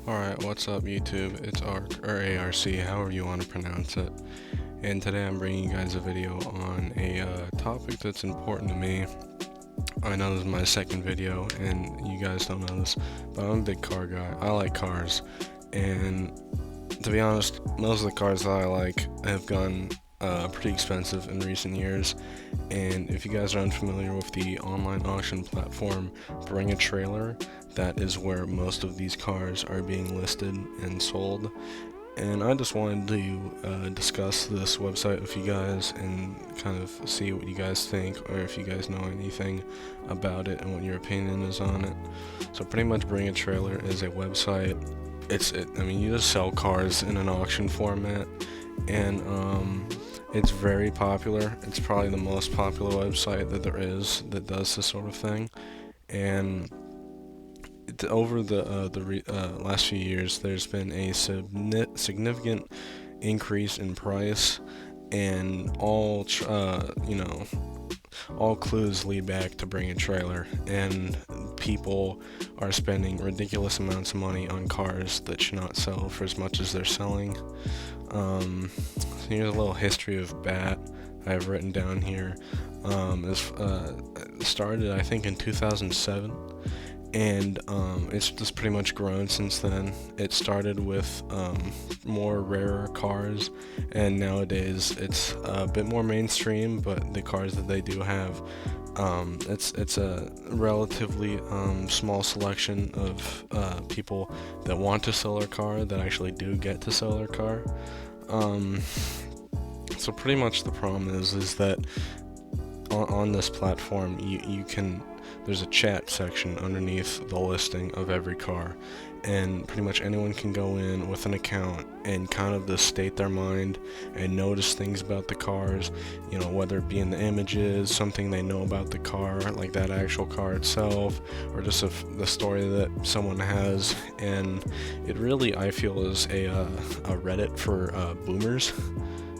Alright, what's up YouTube? It's ARC, or ARC, however you want to pronounce it. And today I'm bringing you guys a video on a topic that's important to me. I know this is my second video, and you guys don't know this, but I'm a big car guy. I like cars, and to be honest, most of the cars that I like have gone pretty expensive in recent years. And if you guys are unfamiliar with the online auction platform Bring a Trailer, that is where most of these cars are being listed and sold. And I just wanted to discuss this website with you guys and kind of see what you guys think, or if you guys know anything about it and what your opinion is on it. So pretty much Bring a Trailer is a website. I mean, you just sell cars in an auction format, and it's very popular. It's probably the most popular website that there is that does this sort of thing. And over the last few years, there's been a significant increase in price, and all clues lead back to Bring a Trailer, and people are spending ridiculous amounts of money on cars that should not sell for as much as they're selling. So here's a little history of BAT I have written down here. It started, I think, in 2007, and it's just pretty much grown since then. It started with more rarer cars, and nowadays it's a bit more mainstream, but the cars that they do have, it's a relatively small selection of people that want to sell their car that actually do get to sell their car. So pretty much the problem is that on this platform you can, there's a chat section underneath the listing of every car, and pretty much anyone can go in with an account and kind of just state their mind and notice things about the cars, whether it be in the images, something they know about the car, like that actual car itself, or just the story that someone has. And it really, I feel, is a Reddit for boomers,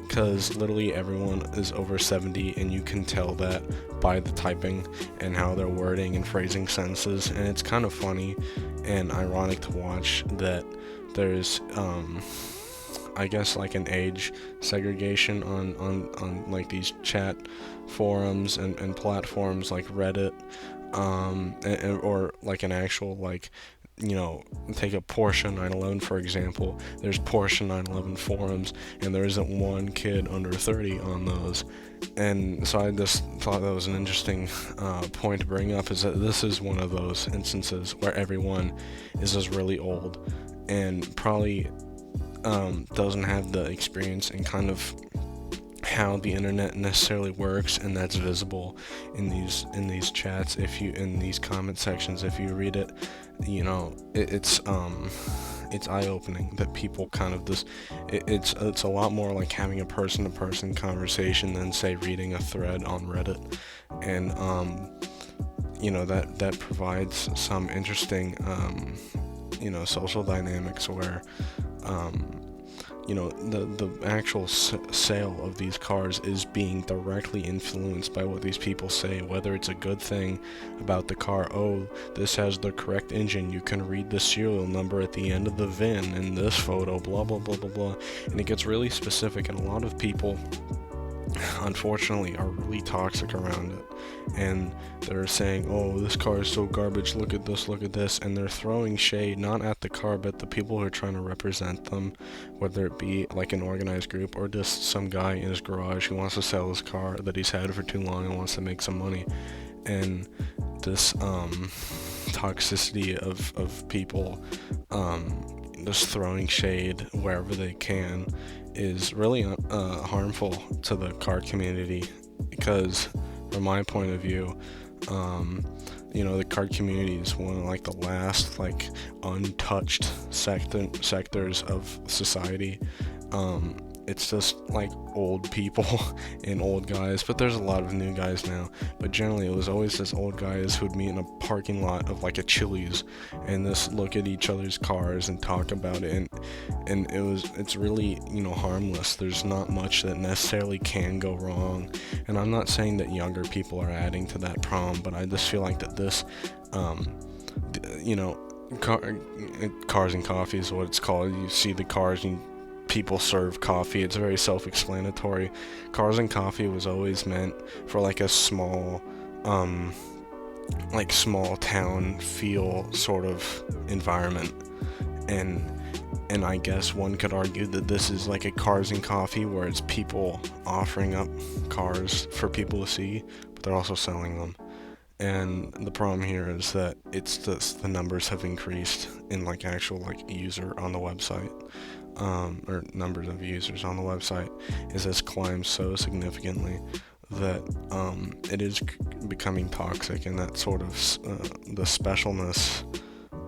because literally everyone is over 70, and you can tell that by the typing and how they're wording and phrasing sentences. And it's kind of funny and ironic to watch that there's I guess like an age segregation on like these chat forums and platforms like Reddit, or like an actual, like, take a Porsche 911 for example. There's Porsche 911 forums, and there isn't one kid under 30 on those. And so I just thought that was an interesting point to bring up, is that this is one of those instances where everyone is just really old and probably doesn't have the experience and kind of how the internet necessarily works, and that's visible in these chats. If you, in these comment sections, if you read it, it's eye-opening that people kind of this it's a lot more like having a person-to-person conversation than, say, reading a thread on Reddit. And that provides some interesting social dynamics where the actual sale of these cars is being directly influenced by what these people say, whether it's a good thing about the car. Oh, this has the correct engine, you can read the serial number at the end of the VIN in this photo, blah blah blah blah blah. And it gets really specific, and a lot of people, unfortunately, are really toxic around it, and they're saying, oh, this car is so garbage, look at this, and they're throwing shade not at the car but the people who are trying to represent them, whether it be like an organized group or just some guy in his garage who wants to sell his car that he's had for too long and wants to make some money. And this toxicity of people just throwing shade wherever they can is really harmful to the car community, because from my point of view, the car community is one of like the last like untouched sectors of society. It's just like old people and old guys, but there's a lot of new guys now. But generally, it was always just old guys who'd meet in a parking lot of like a Chili's and just look at each other's cars and talk about it. And it's really, harmless. There's not much that necessarily can go wrong. And I'm not saying that younger people are adding to that problem, but I just feel like that this, Cars and Coffee is what it's called. You see the cars and people serve coffee. It's very self-explanatory. Cars and Coffee was always meant for like a small, um, like small town feel sort of environment, and I guess one could argue that this is like a Cars and Coffee where it's people offering up cars for people to see, but they're also selling them. And the problem here is that it's just the numbers have increased in like actual like user on the website, or numbers of users on the website has climbed so significantly that it is becoming toxic, and that sort of the specialness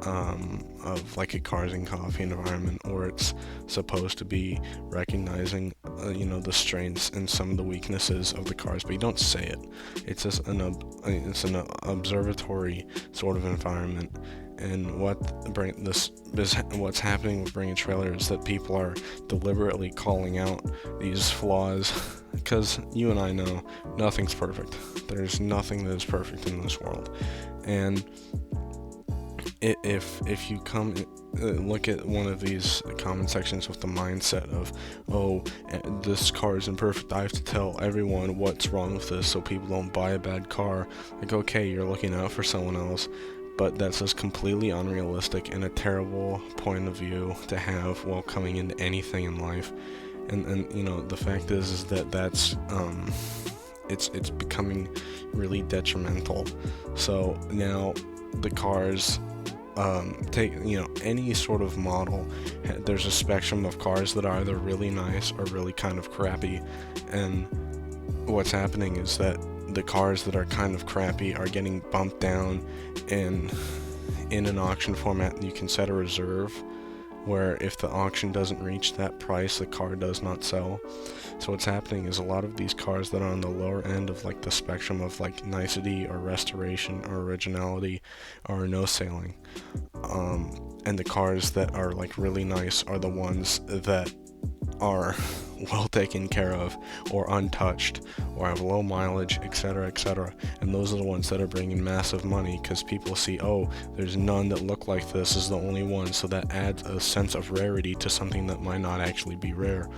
of like a Cars and Coffee environment where it's supposed to be recognizing the strengths and some of the weaknesses of the cars, but you don't say it. It's just it's an observatory sort of environment. And what's happening with Bring a Trailer is that people are deliberately calling out these flaws, because you and I know nothing's perfect. There's nothing that is perfect in this world, and if you come look at one of these comment sections with the mindset of, oh, this car isn't perfect, I have to tell everyone what's wrong with this so people don't buy a bad car, like, okay, you're looking out for someone else, but that's just completely unrealistic and a terrible point of view to have while coming into anything in life. And the fact is that that's it's becoming really detrimental. So now the cars, take any sort of model, there's a spectrum of cars that are either really nice or really kind of crappy, and what's happening is that the cars that are kind of crappy are getting bumped down, and in an auction format you can set a reserve where if the auction doesn't reach that price, the car does not sell. So what's happening is a lot of these cars that are on the lower end of like the spectrum of like nicety or restoration or originality are no selling. And the cars that are like really nice are the ones that are well taken care of or untouched or have low mileage, etc., etc. And those are the ones that are bringing massive money, because people see, oh, there's none that look like this is the only one, so that adds a sense of rarity to something that might not actually be rare.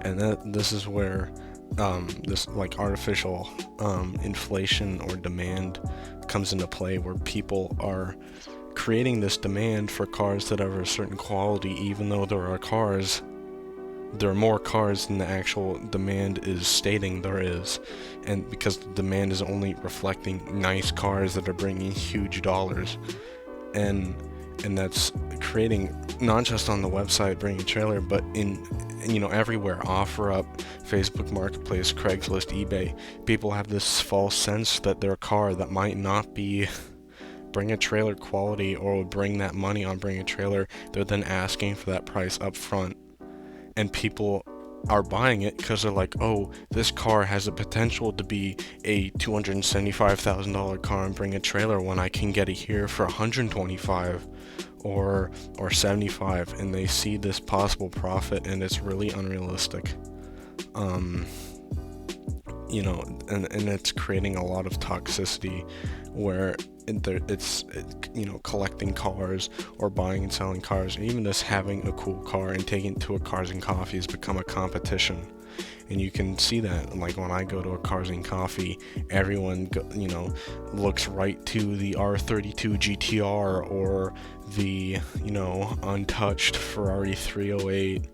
And this is where this like artificial inflation or demand comes into play, where people are creating this demand for cars that are of a certain quality, even though there are more cars than the actual demand is stating there is, and because the demand is only reflecting nice cars that are bringing huge dollars, and that's creating, not just on the website Bring a Trailer, but in everywhere, OfferUp, Facebook Marketplace, Craigslist, eBay, people have this false sense that their car that might not be Bring a Trailer quality or would bring that money on Bring a Trailer, they're then asking for that price up front. And people are buying it because they're like, oh, this car has the potential to be a $275,000 car and Bring a Trailer when I can get it here for $125 or $75, and they see this possible profit, and it's really unrealistic. And it's creating a lot of toxicity where it's collecting cars or buying and selling cars, or even just having a cool car and taking it to a Cars and Coffee has become a competition. And you can see that, like, when I go to a Cars and Coffee, everyone looks right to the R32 GTR or the untouched Ferrari 308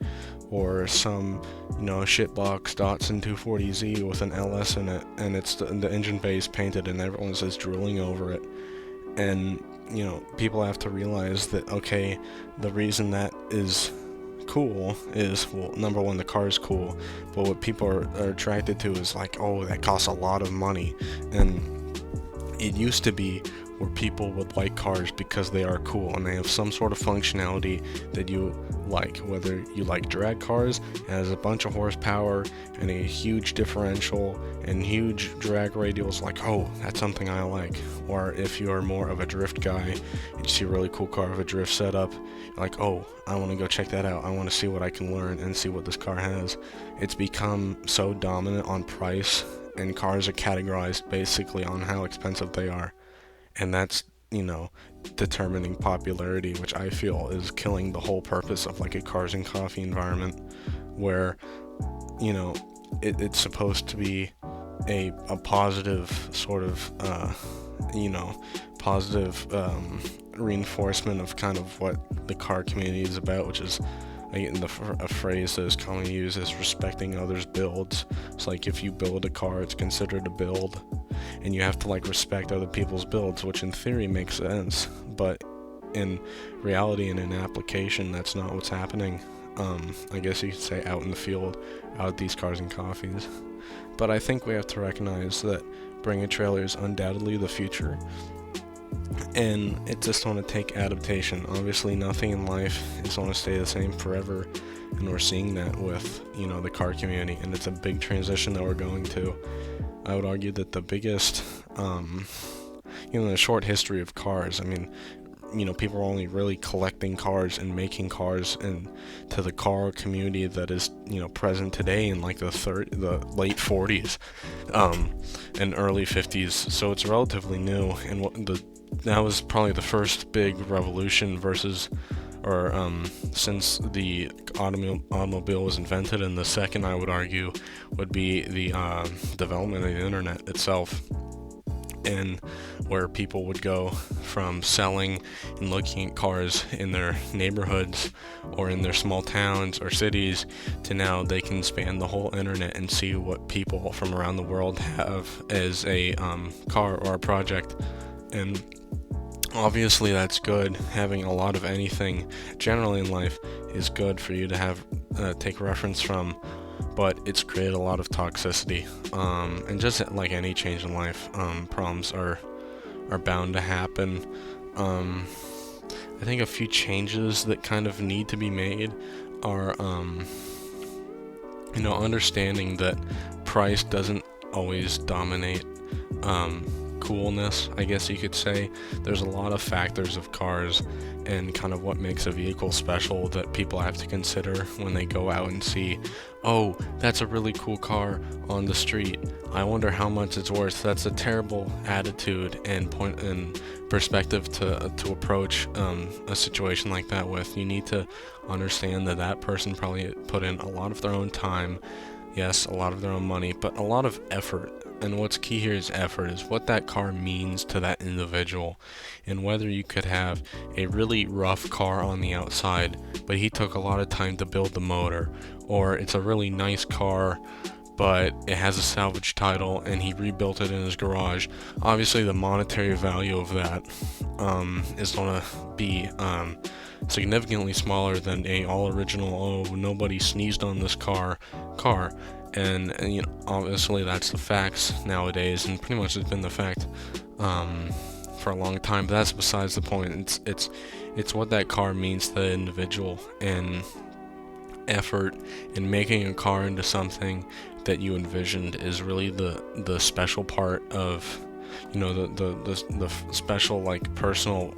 or some shitbox Datsun 240Z with an LS in it, and it's the engine bay is painted and everyone's just drooling over it. And people have to realize that, okay, the reason that is cool is, well, number one, the car is cool, but what people are attracted to is like, oh, that costs a lot of money. And it used to be where people would like cars because they are cool and they have some sort of functionality that you like, whether you like drag cars, it has a bunch of horsepower and a huge differential and huge drag radials, like, oh, that's something I like. Or if you're more of a drift guy, you see a really cool car with a drift setup, like, oh, I want to go check that out, I want to see what I can learn and see what this car has. It's become so dominant on price, and cars are categorized basically on how expensive they are. And that's you know, determining popularity, which I feel is killing the whole purpose of like a cars and coffee environment, where, you know, it's supposed to be a positive sort of, you know, positive reinforcement of kind of what the car community is about, which is, a phrase that is commonly used as respecting others' builds. It's like if you build a car, it's considered a build, and you have to like respect other people's builds, which in theory makes sense, but in reality and in application, that's not what's happening. I guess you could say out in the field, out at these cars and coffees. But I think we have to recognize that Bring a Trailer is undoubtedly the future, and it's just going to take adaptation. Obviously, nothing in life is going to stay the same forever, and we're seeing that with, you know, the car community, and it's a big transition that we're going to. I would argue that the biggest, you know, the short history of cars, I mean, you know, people are only really collecting cars and making cars, and to the car community that is, you know, present today in like the late 40s, and early 50s. So it's relatively new, and that was probably the first big revolution versus, or since the automobile was invented, and the second, I would argue, would be the development of the internet itself, and where people would go from selling and looking at cars in their neighborhoods or in their small towns or cities to now they can span the whole internet and see what people from around the world have as a car or a project. And obviously that's good. Having a lot of anything generally in life is good for you to have take reference from, but it's created a lot of toxicity, and just like any change in life, problems are bound to happen. I think a few changes that kind of need to be made are, you know, understanding that price doesn't always dominate coolness, I guess you could say. There's a lot of factors of cars and kind of what makes a vehicle special that people have to consider when they go out and see, oh, that's a really cool car on the street, I wonder how much it's worth. That's a terrible attitude and point and perspective to approach a situation like that with. You need to understand that that person probably put in a lot of their own time, yes, a lot of their own money, but a lot of effort. And what's key here is effort, is what that car means to that individual, and whether you could have a really rough car on the outside, but he took a lot of time to build the motor, or it's a really nice car, but it has a salvage title and he rebuilt it in his garage. Obviously, the monetary value of that is going to be significantly smaller than a all original, oh, nobody sneezed on this car. And you know, obviously that's the facts nowadays, and pretty much it's been the fact for a long time. But that's besides the point. It's what that car means to the individual, and effort in making a car into something that you envisioned is really the special part of, you know, the special, like, personal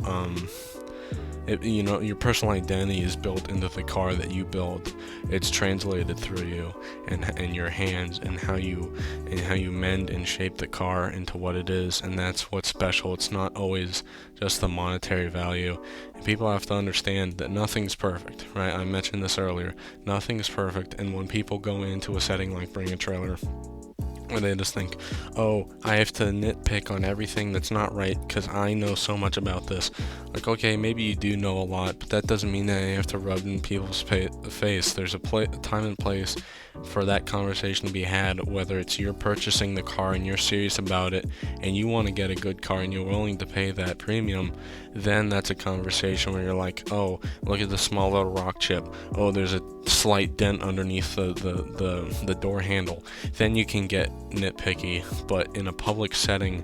you know, your personal identity is built into the car that you build. It's translated through you and your hands, and how you mend and shape the car into what it is, and that's what's special. It's not always just the monetary value. And people have to understand that nothing's perfect, right? I mentioned this earlier. Nothing's perfect, and when people go into a setting like Bring a Trailer, where they just think, oh, I have to nitpick on everything that's not right because I know so much about this. Like, okay, maybe you do know a lot, but that doesn't mean that you have to rub it in people's face. There's a time and place for that conversation to be had, whether it's you're purchasing the car and you're serious about it and you want to get a good car and you're willing to pay that premium. Then that's a conversation where you're like, oh, look at the small little rock chip. Oh, there's a slight dent underneath the door handle. Then you can get nitpicky. But in a public setting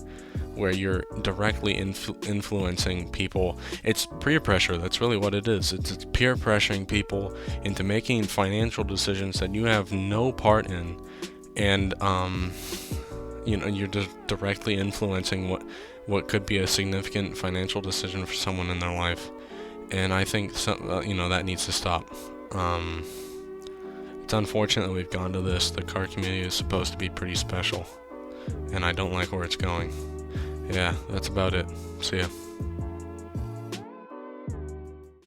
where you're directly influencing people, it's peer pressure. That's really what it is. It's peer pressuring people into making financial decisions that you have no part in, and you know, you're just directly influencing what could be a significant financial decision for someone in their life. And I think you know, that needs to stop. It's unfortunate that we've gone to this. The car community is supposed to be pretty special, and I don't like where it's going. Yeah, that's about it. See ya.